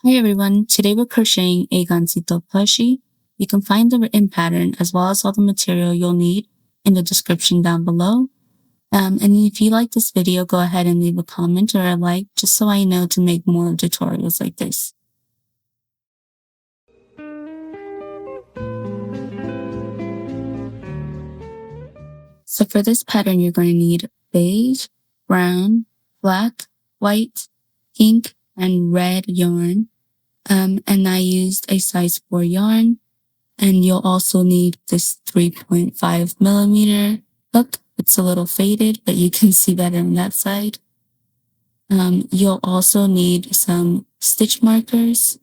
Hi everyone, today we're crocheting a Gansito plushie. You can find the written pattern as well as all the material you'll need in the description down below. And if you like this video, go ahead and leave a comment or a like just so I know to make more tutorials like this. So for this pattern, you're going to need beige, brown, black, white, pink, and red yarn. And I used a size 4 yarn. And you'll also need this 3.5 millimeter hook. It's a little faded, but you can see better on that side. You'll also need some stitch markers,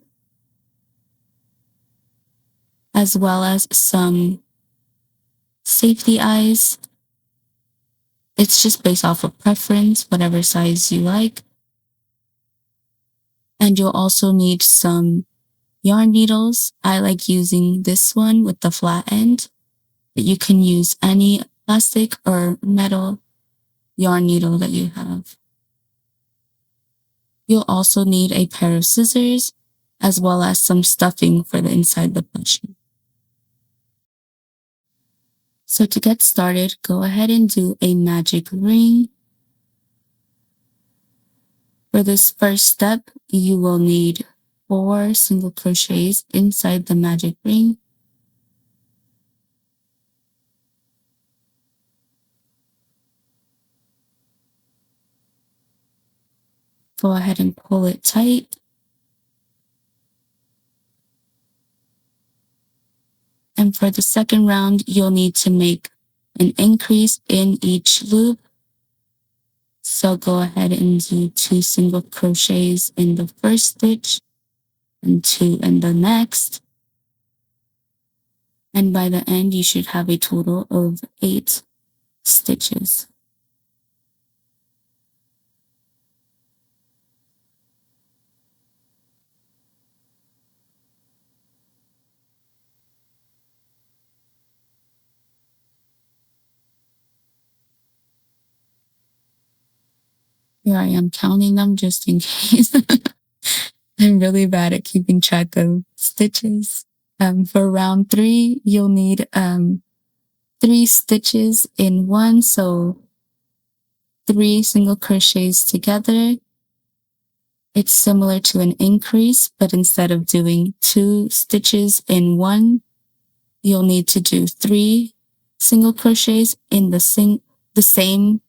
as well as some safety eyes. It's just based off of preference, whatever size you like. And you'll also need some yarn needles. I like using this one with the flat end, but you can use any plastic or metal yarn needle that you have. You'll also need a pair of scissors, as well as some stuffing for the inside the plushie. So to get started, go ahead and do a magic ring. For this first step, you will need 4 single crochets inside the magic ring. Go ahead and pull it tight. And for the second round, you'll need to make an increase in each loop. So go ahead and do 2 single crochets in the first stitch and 2 in the next. And by the end, you should have a total of 8 stitches. Here I am counting them just in case. I'm really bad at keeping track of stitches. For round 3, you'll need 3 stitches in one, so 3 single crochets together. It's similar to an increase, but instead of doing 2 stitches in one, you'll need to do 3 single crochets in the same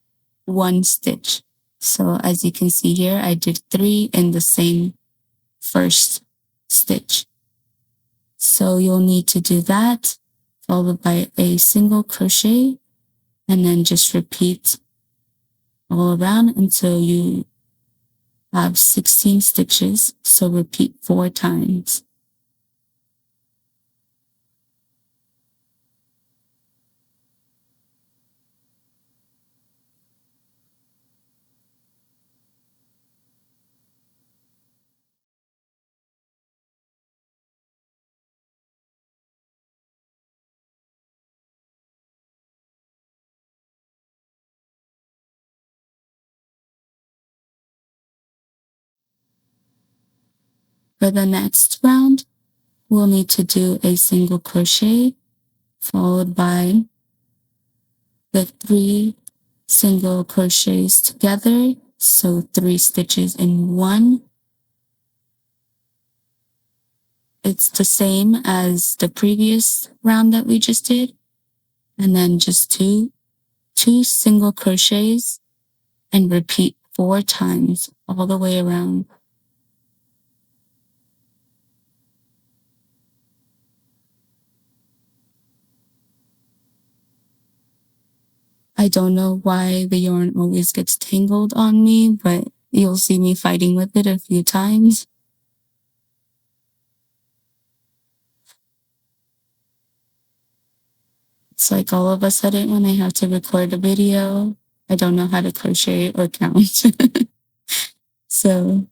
one stitch. So as you can see here, I did 3 in the same first stitch. So you'll need to do that, followed by a single crochet, and then just repeat all around until you have 16 stitches. So repeat 4 times. For the next round, we'll need to do a single crochet followed by the 3 single crochets together, so 3 stitches in one. It's the same as the previous round that we just did, and then just two single crochets and repeat 4 times all the way around. I don't know why the yarn always gets tangled on me, but you'll see me fighting with it a few times. It's like all of a sudden when I have to record a video, I don't know how to crochet or count. So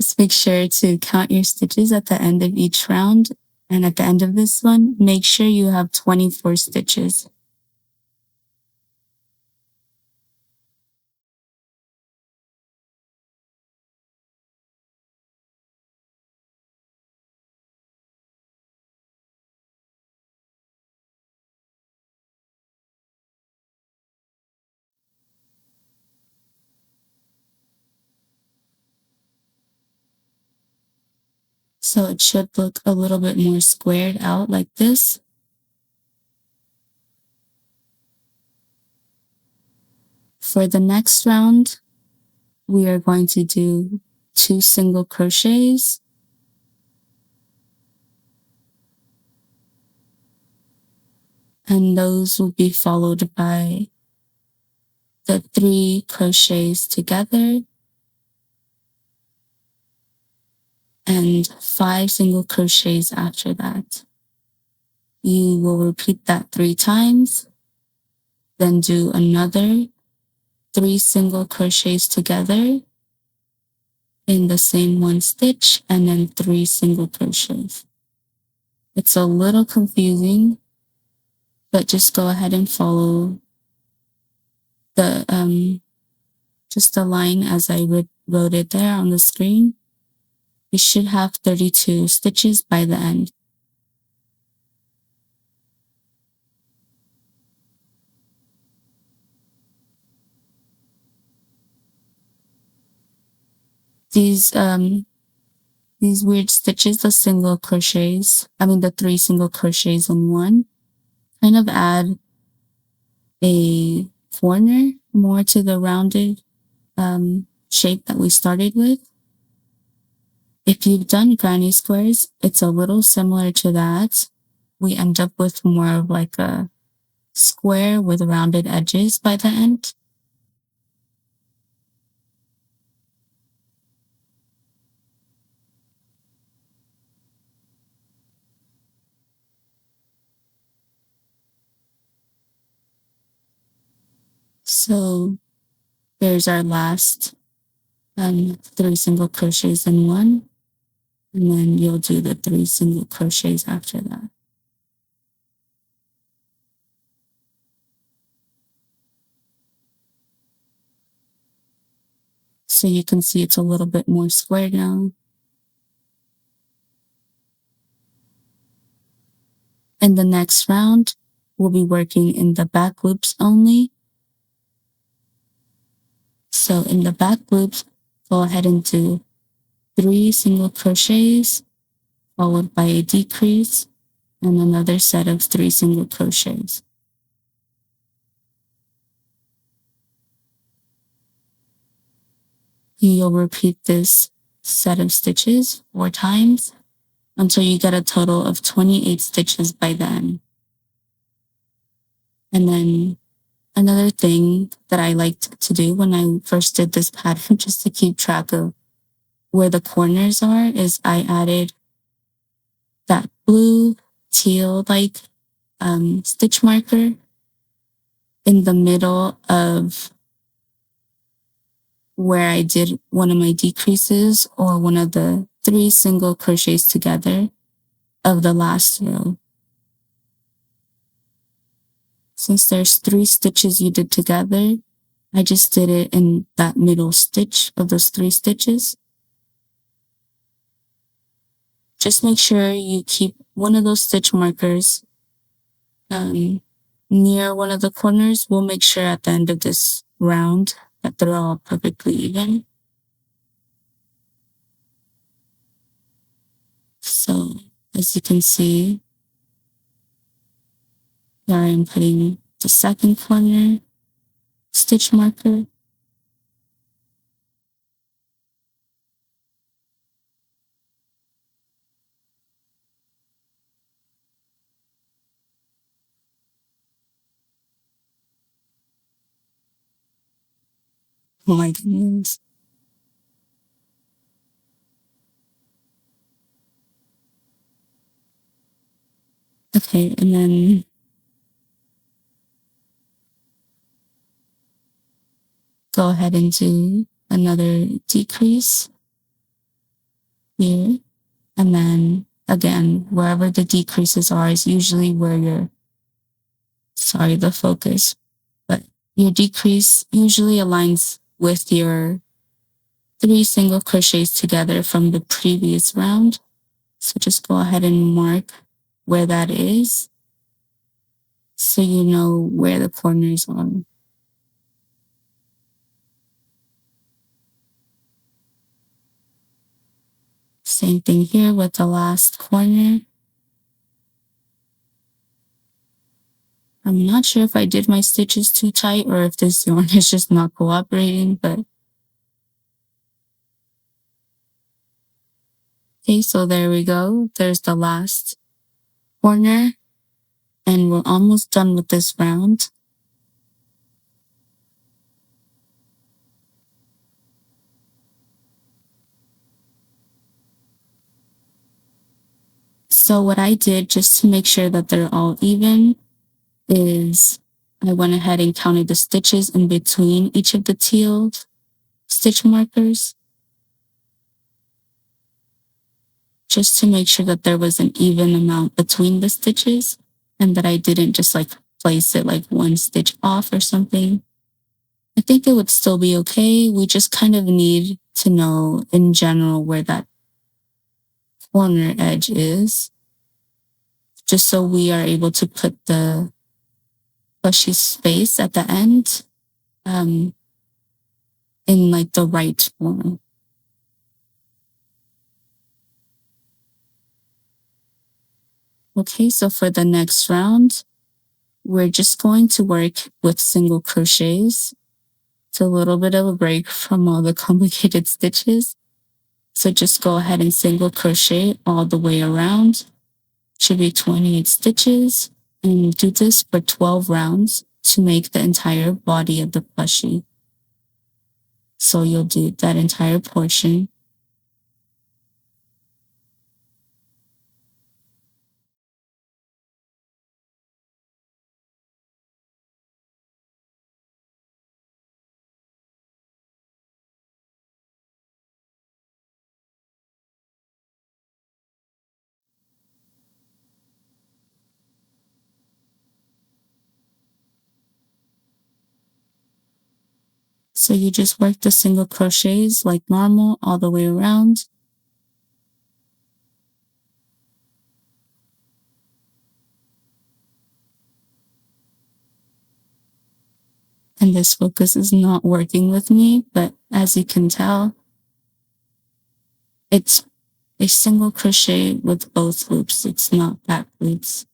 just make sure to count your stitches at the end of each round. And at the end of this one, make sure you have 24 stitches. So it should look a little bit more squared out like this. For the next round, we are going to do 2 single crochets, and those will be followed by the 3 crochets together and 5 single crochets after that. You will repeat that 3 times, then do another 3 single crochets together in the same 1 stitch, and then 3 single crochets. It's a little confusing, but just go ahead and follow the just the line as I wrote it there on the screen. You should have 32 stitches by the end. These weird stitches, the 3 single crochets in one, kind of add a corner more to the rounded shape that we started with. If you've done granny squares, it's a little similar to that. We end up with more of like a square with rounded edges by the end. So there's our last 3 single crochets in one, and then you'll do the 3 single crochets after that. So you can see it's a little bit more square now. In the next round, we'll be working in the back loops only. So in the back loops, go ahead and do 3 single crochets, followed by a decrease, and another set of 3 single crochets. You'll repeat this set of stitches 4 times until you get a total of 28 stitches by the end. And then another thing that I liked to do when I first did this pattern, just to keep track of where the corners are, is I added that blue teal like stitch marker in the middle of where I did one of my decreases or one of the 3 single crochets together of the last row. Since there's 3 stitches you did together, I just did it in that middle stitch of those 3 stitches. Just make sure you keep one of those stitch markers near one of the corners. We'll make sure at the end of this round that they're all perfectly even. So as you can see, here I am putting the second corner stitch marker. Oh my goodness. Okay, and then go ahead and do another decrease here. And then again, wherever the decreases are is usually where the focus, but your decrease usually aligns with your 3 single crochets together from the previous round. So just go ahead and mark where that is so you know where the corners are. Same thing here with the last corner. I'm not sure if I did my stitches too tight or if this yarn is just not cooperating, but okay, so there we go. There's the last corner, and we're almost done with this round. So what I did, just to make sure that they're all even, is I went ahead and counted the stitches in between each of the teal stitch markers, just to make sure that there was an even amount between the stitches and that I didn't just like place it like one stitch off or something. I think it would still be okay. We just kind of need to know in general where that corner edge is, just so we are able to put the plushie space at the end in like the right form. Okay, so for the next round, we're just going to work with single crochets. It's a little bit of a break from all the complicated stitches. So just go ahead and single crochet all the way around. Should be 28 stitches, and do this for 12 rounds to make the entire body of the plushie. So you'll do that entire portion. So you just work the single crochets like normal all the way around. And this focus is not working with me, but as you can tell, it's a single crochet with both loops. It's not back loops.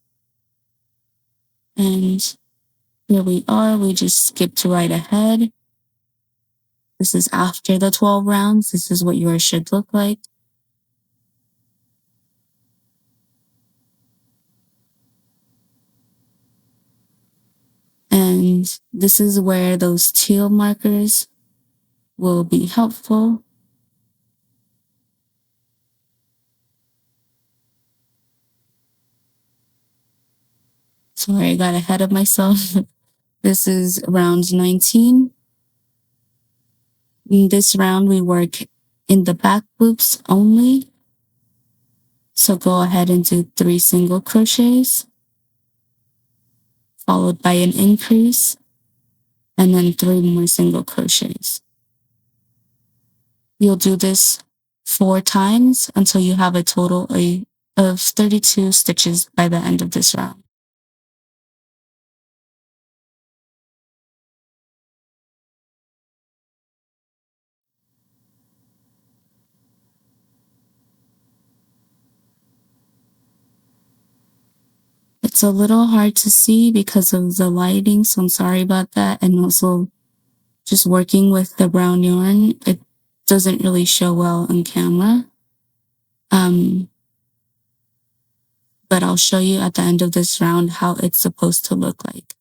And here we are. We just skipped right ahead. This is after the 12 rounds. This is what yours should look like. And this is where those teal markers will be helpful. Sorry, I got ahead of myself. This is round 19. In this round, we work in the back loops only. So go ahead and do 3 single crochets, followed by an increase, and then 3 more single crochets. You'll do this 4 times until you have a total of 32 stitches by the end of this round. It's a little hard to see because of the lighting, so I'm sorry about that. And also just working with the brown yarn, it doesn't really show well on camera. But I'll show you at the end of this round how it's supposed to look like.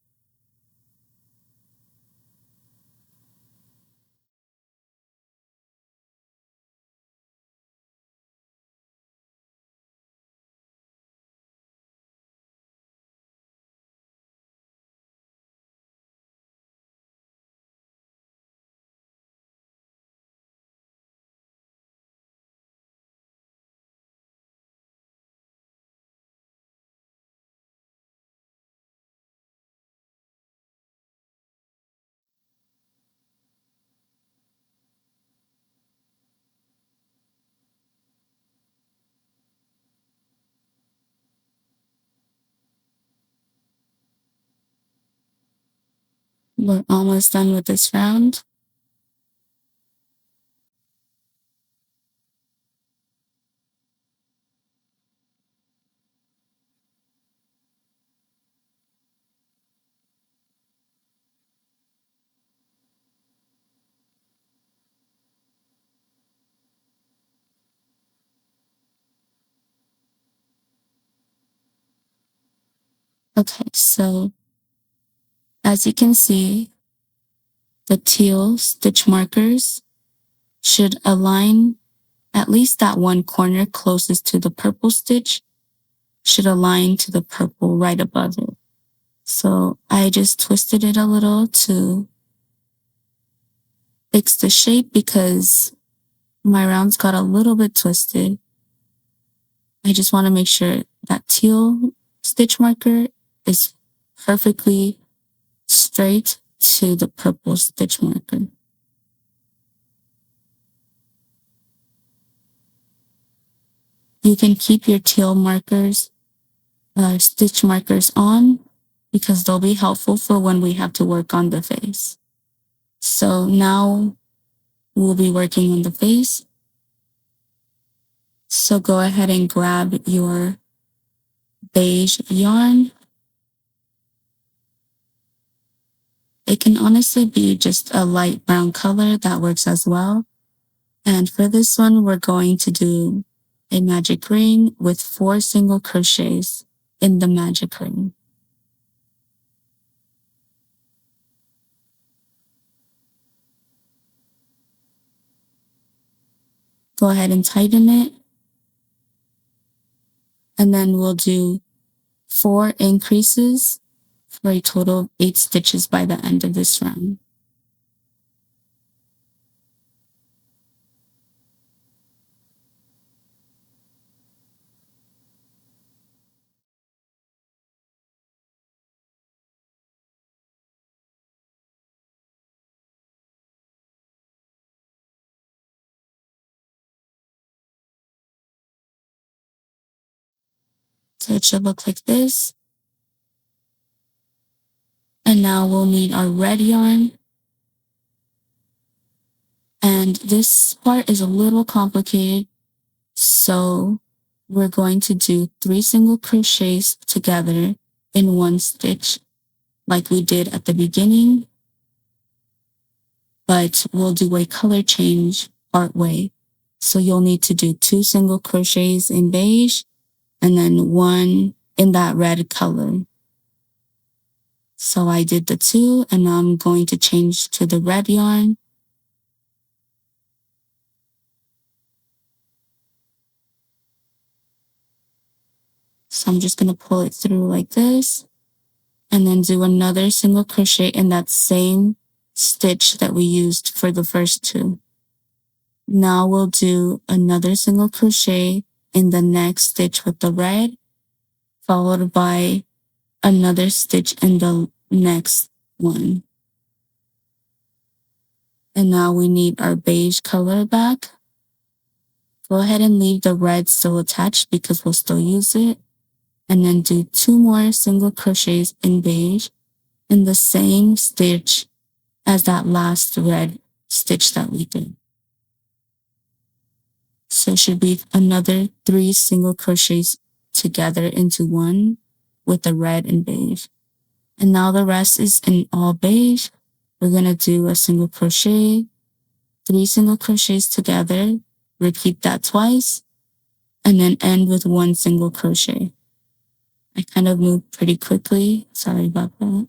We're almost done with this round. Okay, so as you can see, the teal stitch markers should align at least that one corner closest to the purple stitch should align to the purple right above it. So I just twisted it a little to fix the shape because my rounds got a little bit twisted. I just want to make sure that teal stitch marker is perfectly straight to the purple stitch marker. You can keep your teal markers, stitch markers on because they'll be helpful for when we have to work on the face. So now we'll be working on the face. So go ahead and grab your beige yarn. It can honestly be just a light brown color that works as well. And for this one, we're going to do a magic ring with 4 single crochets in the magic ring. Go ahead and tighten it. And then we'll do 4 increases for a total of 8 stitches by the end of this round. So it should look like this. And now we'll need our red yarn. And this part is a little complicated. So we're going to do 3 single crochets together in 1 stitch like we did at the beginning. But we'll do a color change part way. So you'll need to do 2 single crochets in beige and then 1 in that red color. So I did the 2 and now I'm going to change to the red yarn. So I'm just going to pull it through like this and then do another single crochet in that same stitch that we used for the first 2. Now we'll do another single crochet in the next stitch with the red, followed by another stitch in the next one. And now we need our beige color back. Go ahead and leave the red still attached because we'll still use it. And then do 2 more single crochets in beige in the same stitch as that last red stitch that we did. So it should be another 3 single crochets together into 1 with the red and beige. And now the rest is in all beige. We're going to do a single crochet, 3 single crochets together, repeat that twice, and then end with 1 single crochet. I kind of moved pretty quickly. Sorry about that.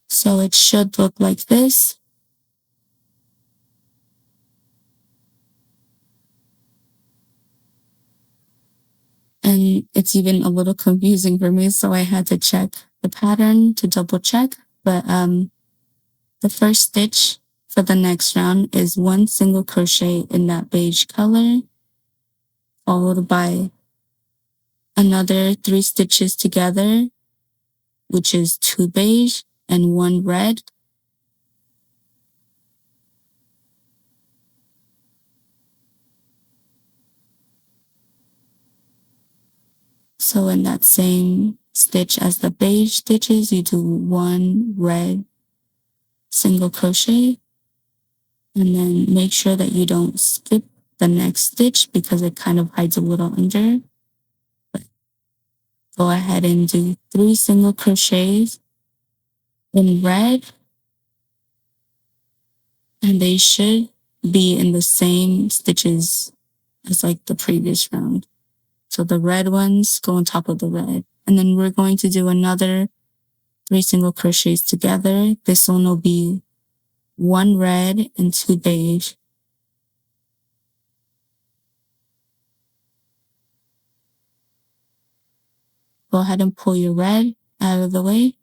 So it should look like this. And it's even a little confusing for me, so I had to check the pattern to double check. But the first stitch for the next round is 1 single crochet in that beige color, followed by another 3 stitches together, which is 2 beige and 1 red. So in that same stitch as the beige stitches, you do 1 red single crochet, and then make sure that you don't skip the next stitch because it kind of hides a little under. go ahead and do 3 single crochets in red, and they should be in the same stitches as like the previous round. So the red ones go on top of the red. And then we're going to do another 3 single crochets together. This one will be 1 red and 2 beige. Go ahead and pull your red out of the way.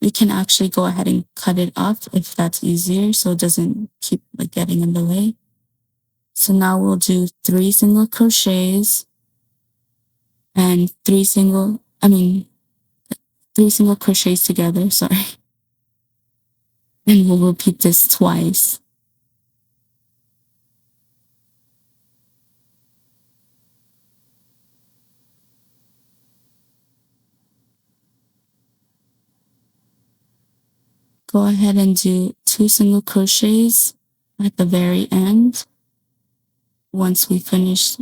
We can actually go ahead and cut it off if that's easier so it doesn't keep like getting in the way. So now we'll do 3 single crochets and 3 single crochets together, sorry. And we'll repeat this twice. Go ahead and do 2 single crochets at the very end once we finish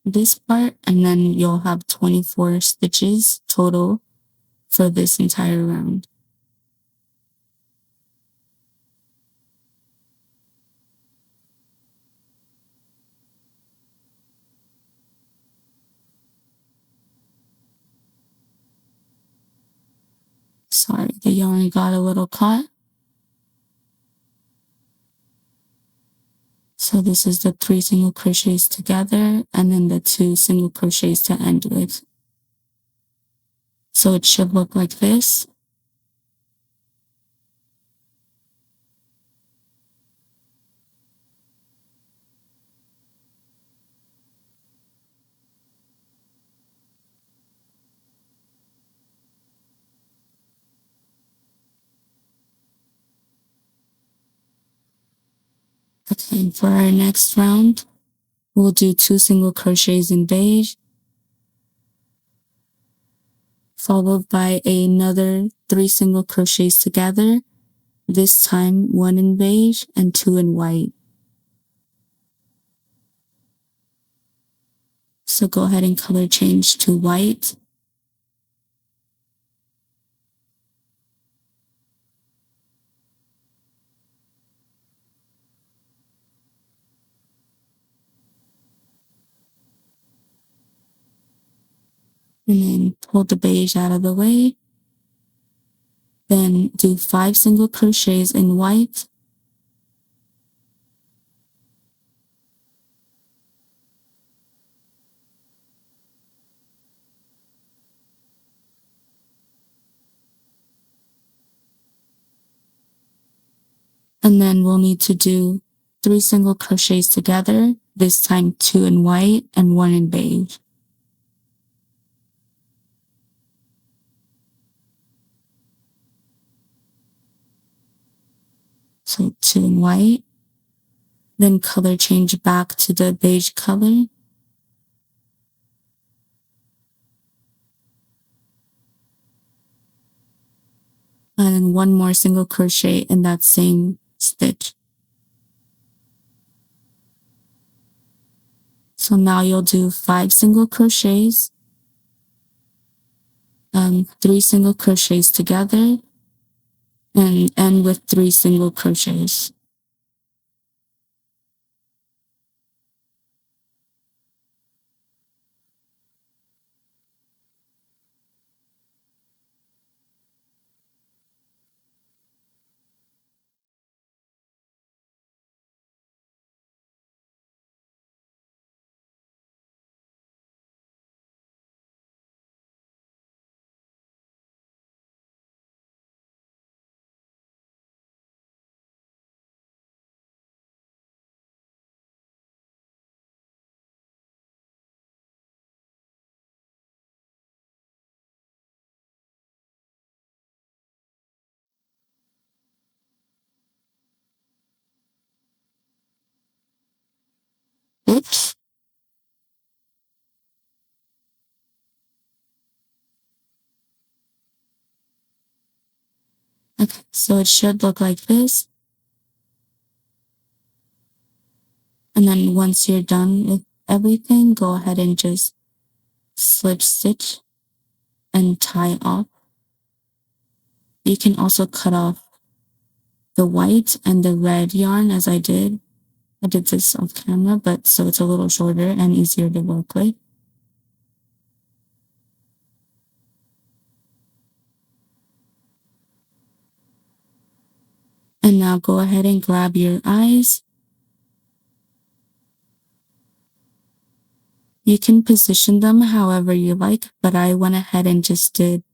this part, and then you'll have 24 stitches total for this entire round. Sorry, the yarn got a little caught. So this is the 3 single crochets together and then the 2 single crochets to end with. So it should look like this. Okay, for our next round, we'll do 2 single crochets in beige, followed by another 3 single crochets together, this time 1 in beige and 2 in white. So go ahead and color change to white. And then pull the beige out of the way. Then do 5 single crochets in white. And then we'll need to do 3 single crochets together, this time 2 in white and 1 in beige. So 2 in white, then color change back to the beige color. And then 1 more single crochet in that same stitch. So now you'll do 5 single crochets, 3 single crochets together, and end with 3 single crochets. Oops. Okay, so it should look like this. And then once you're done with everything, go ahead and just slip stitch and tie off. You can also cut off the white and the red yarn as I did. I did this off camera, but so it's a little shorter and easier to work with. And now go ahead and grab your eyes. You can position them however you like, but I went ahead and just did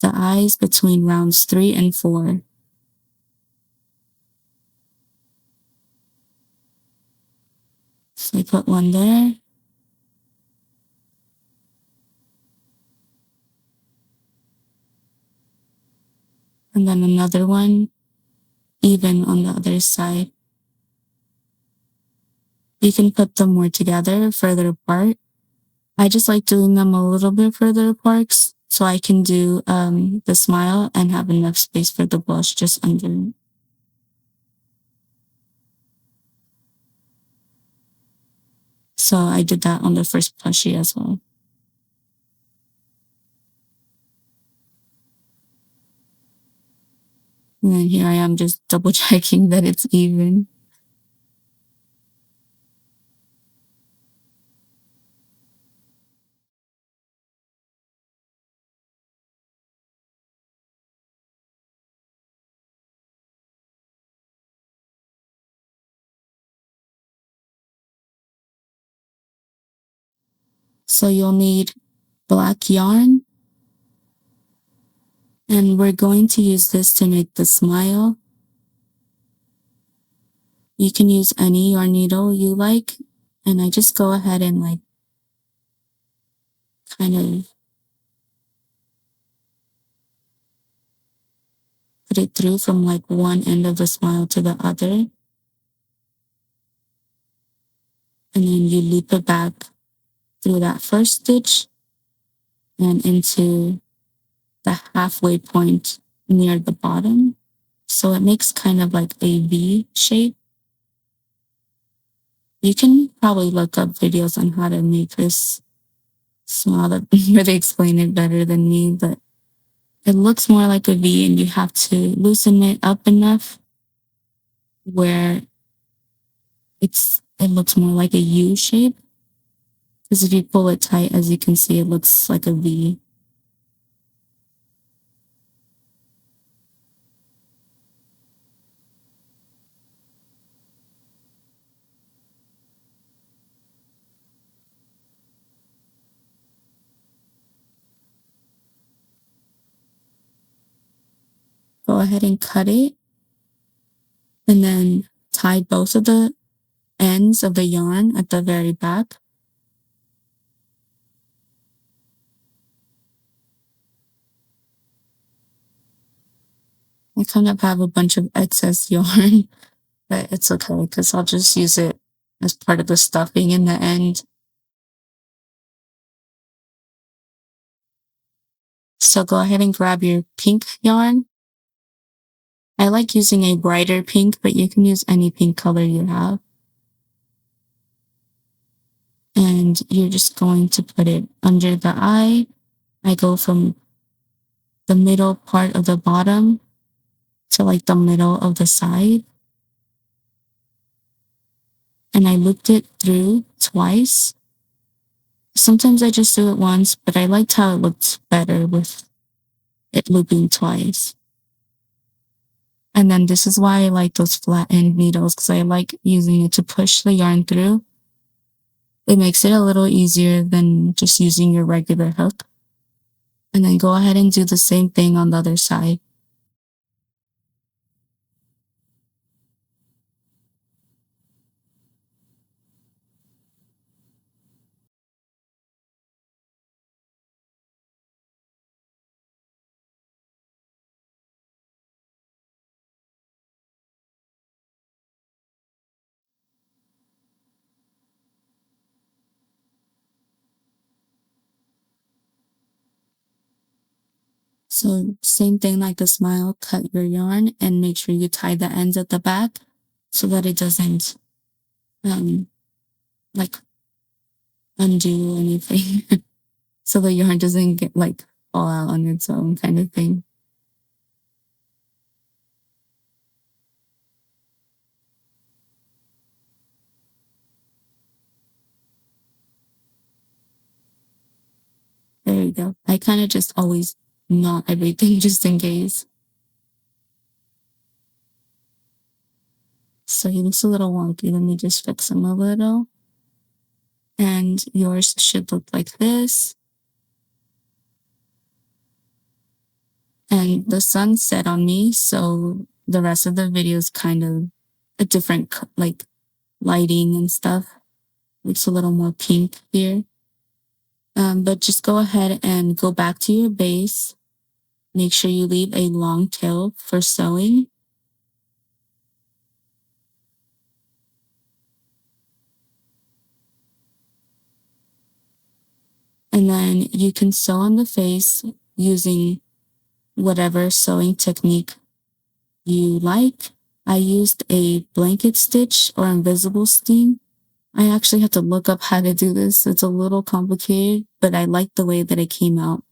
the eyes between rounds 3 and 4. So I put one there. And then another one, even on the other side. You can put them more together, further apart. I just like doing them a little bit further apart so I can do the smile and have enough space for the blush just under it. So I did that on the first plushie as well. And then here I am just double checking that it's even. So you'll need black yarn. And we're going to use this to make the smile. You can use any yarn needle you like. And I just go ahead and like kind of put it through from like one end of the smile to the other. And then you loop it back through that first stitch and into the halfway point near the bottom. So it makes kind of like a V shape. You can probably look up videos on how to make this smile where they explain it better than me, but it looks more like a V and you have to loosen it up enough where it looks more like a U shape. Because if you pull it tight, as you can see, it looks like a V. Go ahead and cut it and then tie both of the ends of the yarn at the very back. I kind of have a bunch of excess yarn, but it's okay because I'll just use it as part of the stuffing in the end. So go ahead and grab your pink yarn. I like using a brighter pink, but you can use any pink color you have. And you're just going to put it under the eye. I go from the middle part of the bottom to like the middle of the side. And I looped it through twice. Sometimes I just do it once, but I liked how it looked better with it looping twice. And then this is why I like those flat end needles, because I like using it to push the yarn through. It makes it a little easier than just using your regular hook. And then go ahead and do the same thing on the other side. So same thing like the smile, cut your yarn and make sure you tie the ends at the back so that it doesn't like undo anything. so the yarn doesn't get like fall out on its own kind of thing. There you go. I kind of just always knot everything just in case. So he looks a little wonky. Let me just fix him a little. And yours should look like this. And the sun set on me, so the rest of the video is kind of a different like lighting and stuff. Looks a little more pink here. But just go ahead and go back to your base. Make sure you leave a long tail for sewing. And then you can sew on the face using whatever sewing technique you like. I used a blanket stitch or invisible seam. I actually had to look up how to do this. It's a little complicated, but I like the way that it came out.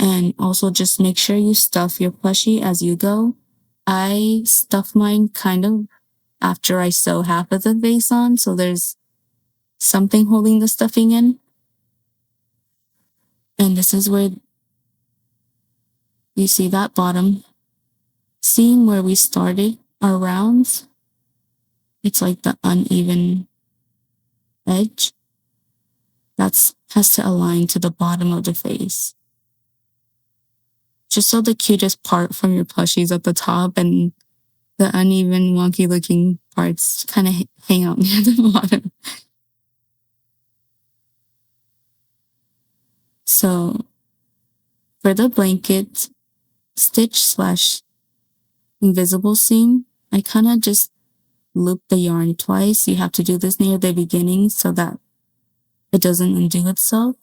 And also just make sure you stuff your plushie as you go. I stuff mine kind of after I sew half of the base on, so there's something holding the stuffing in. And this is where you see that bottom seam where we started our rounds. It's like the uneven edge. That has to align to the bottom of the face. Just so the cutest part from your plushies at the top and the uneven, wonky looking parts kind of hang out near the bottom. So for the blanket stitch / invisible seam, I kind of just loop the yarn twice. You have to do this near the beginning so that it doesn't undo itself.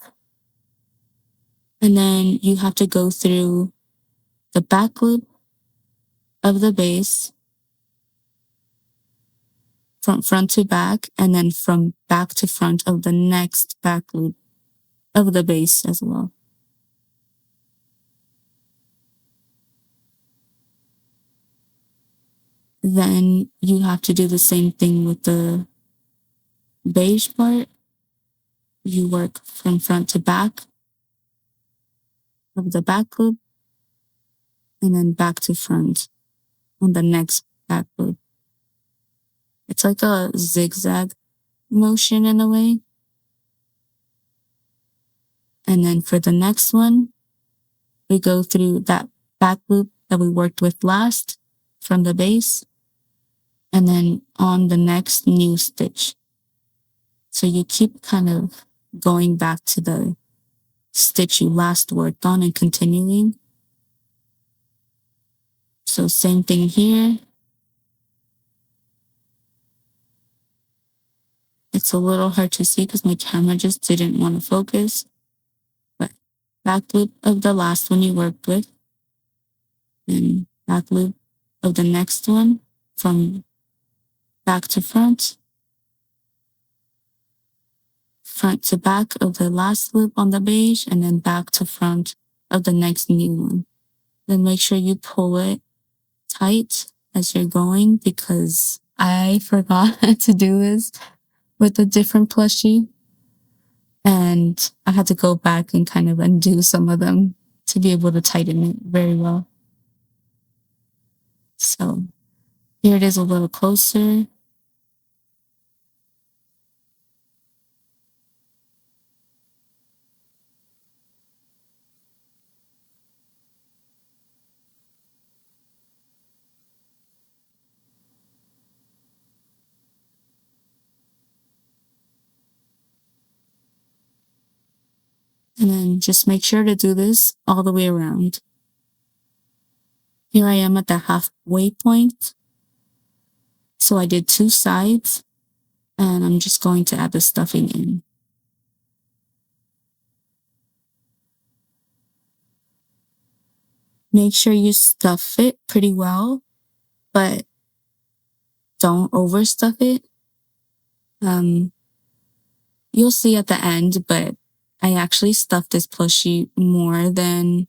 And then you have to go through the back loop of the base from front to back, and then from back to front of the next back loop of the base as well. Then you have to do the same thing with the beige part. You work from front to back of the back loop, and then back to front on the next back loop. It's like a zigzag motion in a way. And then for the next one, we go through that back loop that we worked with last from the base, and then on the next new stitch. So you keep kind of going back to the stitch you last worked on and continuing. So same thing here. It's a little hard to see because my camera just didn't want to focus. But back loop of the last one you worked with, and back loop of the next one from back to front, front to back of the last loop on the beige, and then back to front of the next new one. Then make sure you pull it tight as you're going, because I forgot to do this with a different plushie, and I had to go back and kind of undo some of them to be able to tighten it very well. So here it is a little closer. And then just make sure to do this all the way around. Here I am at the halfway point. So I did 2 sides, and I'm just going to add the stuffing in. Make sure you stuff it pretty well, but don't overstuff it. You'll see at the end, but I actually stuffed this plushie more than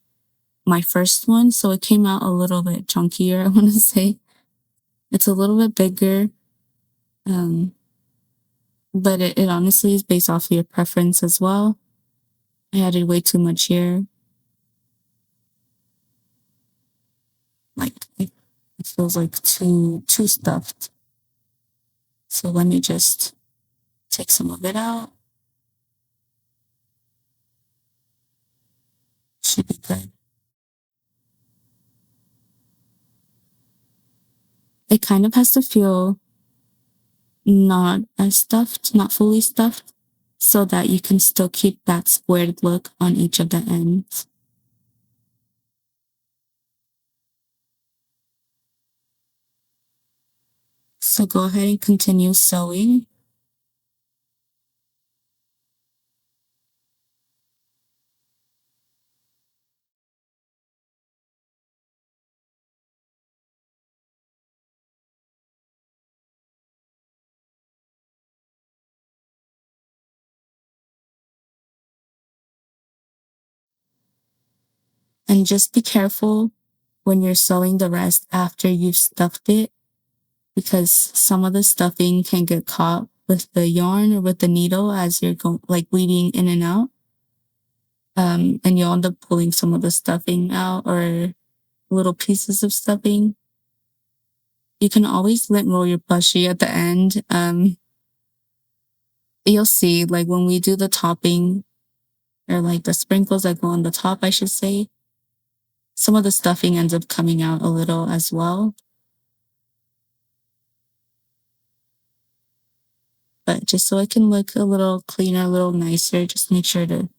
my first one, so it came out a little bit chunkier, I want to say. It's a little bit bigger, but it honestly is based off of your preference as well. I added way too much here. Like, it feels like too stuffed. So let me just take some of it out. Should be good. It kind of has to feel not as stuffed, not fully stuffed, so that you can still keep that squared look on each of the ends. So go ahead and continue sewing. And just be careful when you're sewing the rest after you've stuffed it, because some of the stuffing can get caught with the yarn or with the needle as you're weaving in and out. And you'll end up pulling some of the stuffing out or little pieces of stuffing. You can always lint roll your plushie at the end. You'll see, like when we do the topping or like the sprinkles that go on the top, I should say, some of the stuffing ends up coming out a little as well. But just so it can look a little cleaner, a little nicer, just make sure to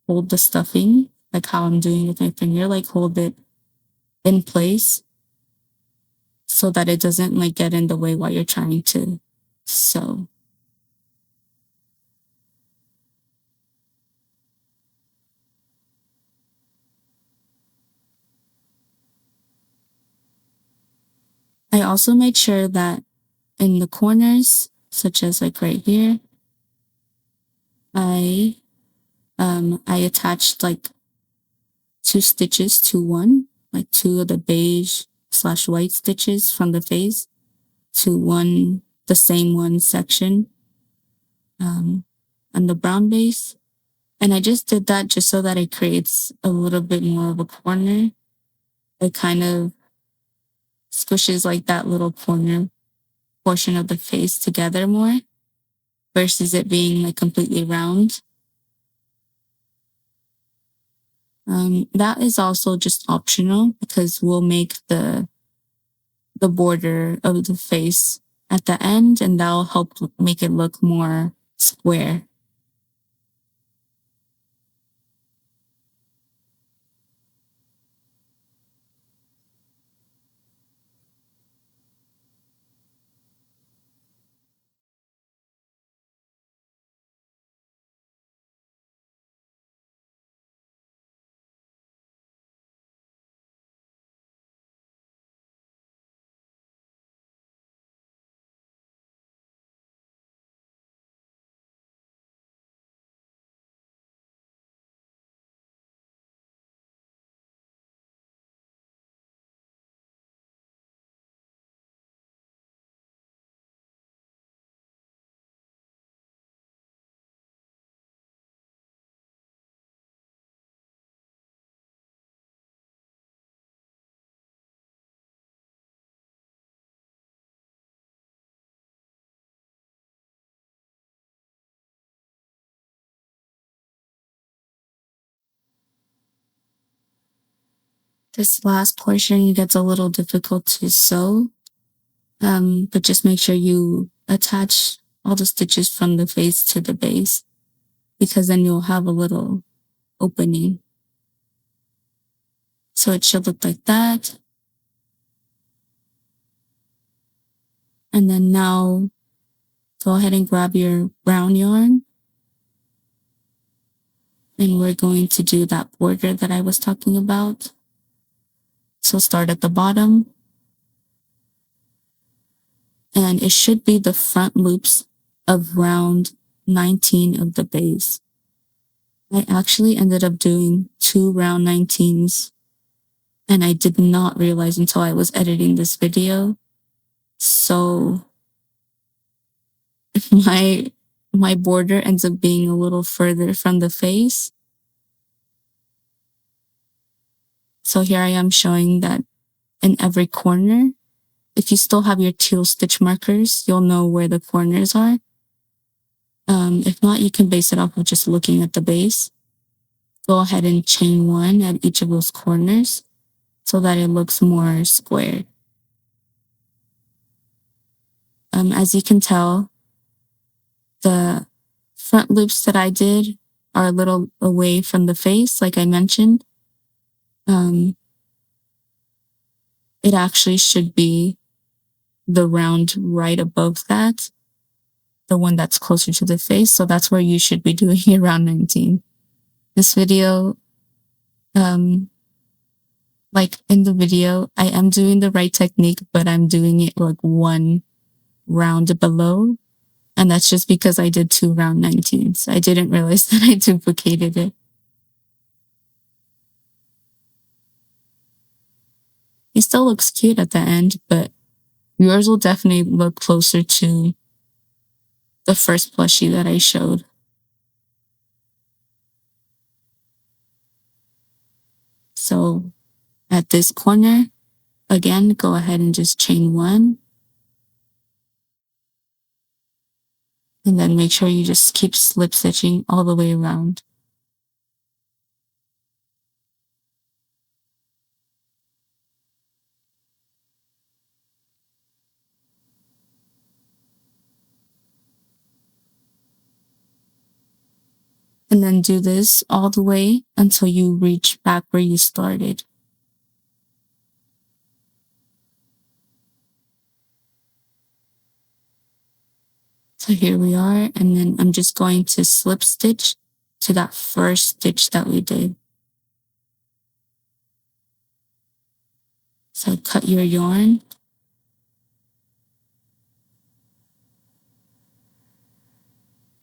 hold the stuffing, like how I'm doing with my finger, like hold it in place so that it doesn't like get in the way while you're trying to sew. I also made sure that in the corners, such as like right here, I attached like 2 stitches to one, like 2 of the beige/white stitches from the face to the same one section, on the brown base. And I just did that just so that it creates a little bit more of a corner. It kind of squishes like that little corner portion of the face together more versus it being like completely round. That is also just optional because we'll make the border of the face at the end, and that'll help make it look more square. This last portion gets a little difficult to sew, but just make sure you attach all the stitches from the face to the base, because then you'll have a little opening. So it should look like that. And then now go ahead and grab your brown yarn. And we're going to do that border that I was talking about. So start at the bottom. And it should be the front loops of round 19 of the base. I actually ended up doing 2 round 19s, and I did not realize until I was editing this video. So my border ends up being a little further from the face. So here I am showing that in every corner. If you still have your teal stitch markers, you'll know where the corners are. If not, you can base it off of just looking at the base. Go ahead and chain 1 at each of those corners so that it looks more square. As you can tell, the front loops that I did are a little away from the face, like I mentioned. It actually should be the round right above that, the one that's closer to the face. So that's where you should be doing your round 19. This video, like in the video, I am doing the right technique, but I'm doing it like 1 round below. And that's just because I did 2 round 19s. I didn't realize that I duplicated it. It still looks cute at the end, but yours will definitely look closer to the first plushie that I showed. So at this corner, again, go ahead and just chain 1. And then make sure you just keep slip stitching all the way around. And then do this all the way until you reach back where you started. So here we are, and then I'm just going to slip stitch to that first stitch that we did. So cut your yarn.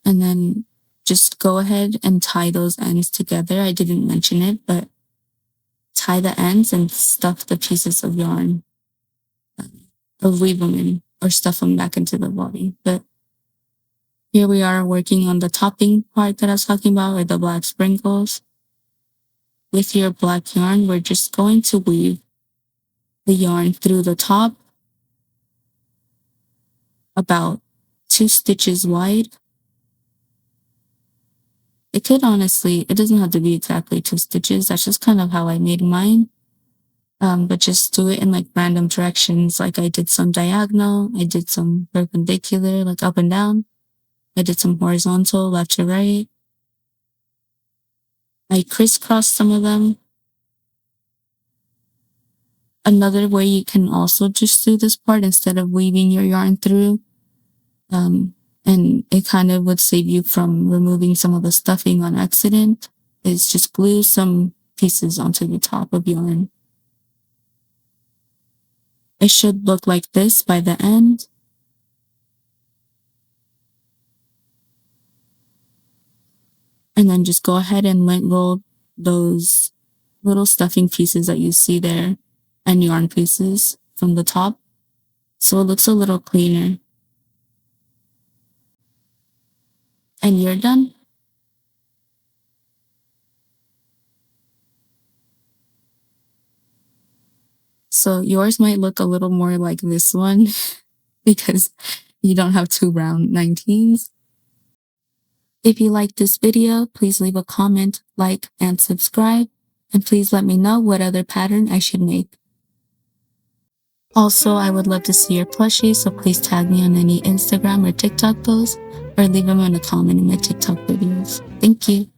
And then just go ahead and tie those ends together. I didn't mention it, but tie the ends and stuff the pieces of yarn. Or weave them in, or stuff them back into the body. But here we are working on the topping part that I was talking about, or the black sprinkles. With your black yarn, we're just going to weave the yarn through the top about 2 stitches wide. It doesn't have to be exactly 2 stitches. That's just kind of how I made mine. But just do it in like random directions. Like I did some diagonal, I did some perpendicular, like up and down. I did some horizontal, left to right. I crisscrossed some of them. Another way you can also just do this part instead of weaving your yarn through, and it kind of would save you from removing some of the stuffing on accident, is just glue some pieces onto the top of yarn. It should look like this by the end. And then just go ahead and lint roll those little stuffing pieces that you see there and yarn pieces from the top, so it looks a little cleaner. And you're done. So yours might look a little more like this one because you don't have 2 round 19s. If you liked this video, please leave a comment, like, and subscribe. And please let me know what other pattern I should make. Also, I would love to see your plushies, so please tag me on any Instagram or TikTok posts, or leave them in a comment in my TikTok videos. Thank you.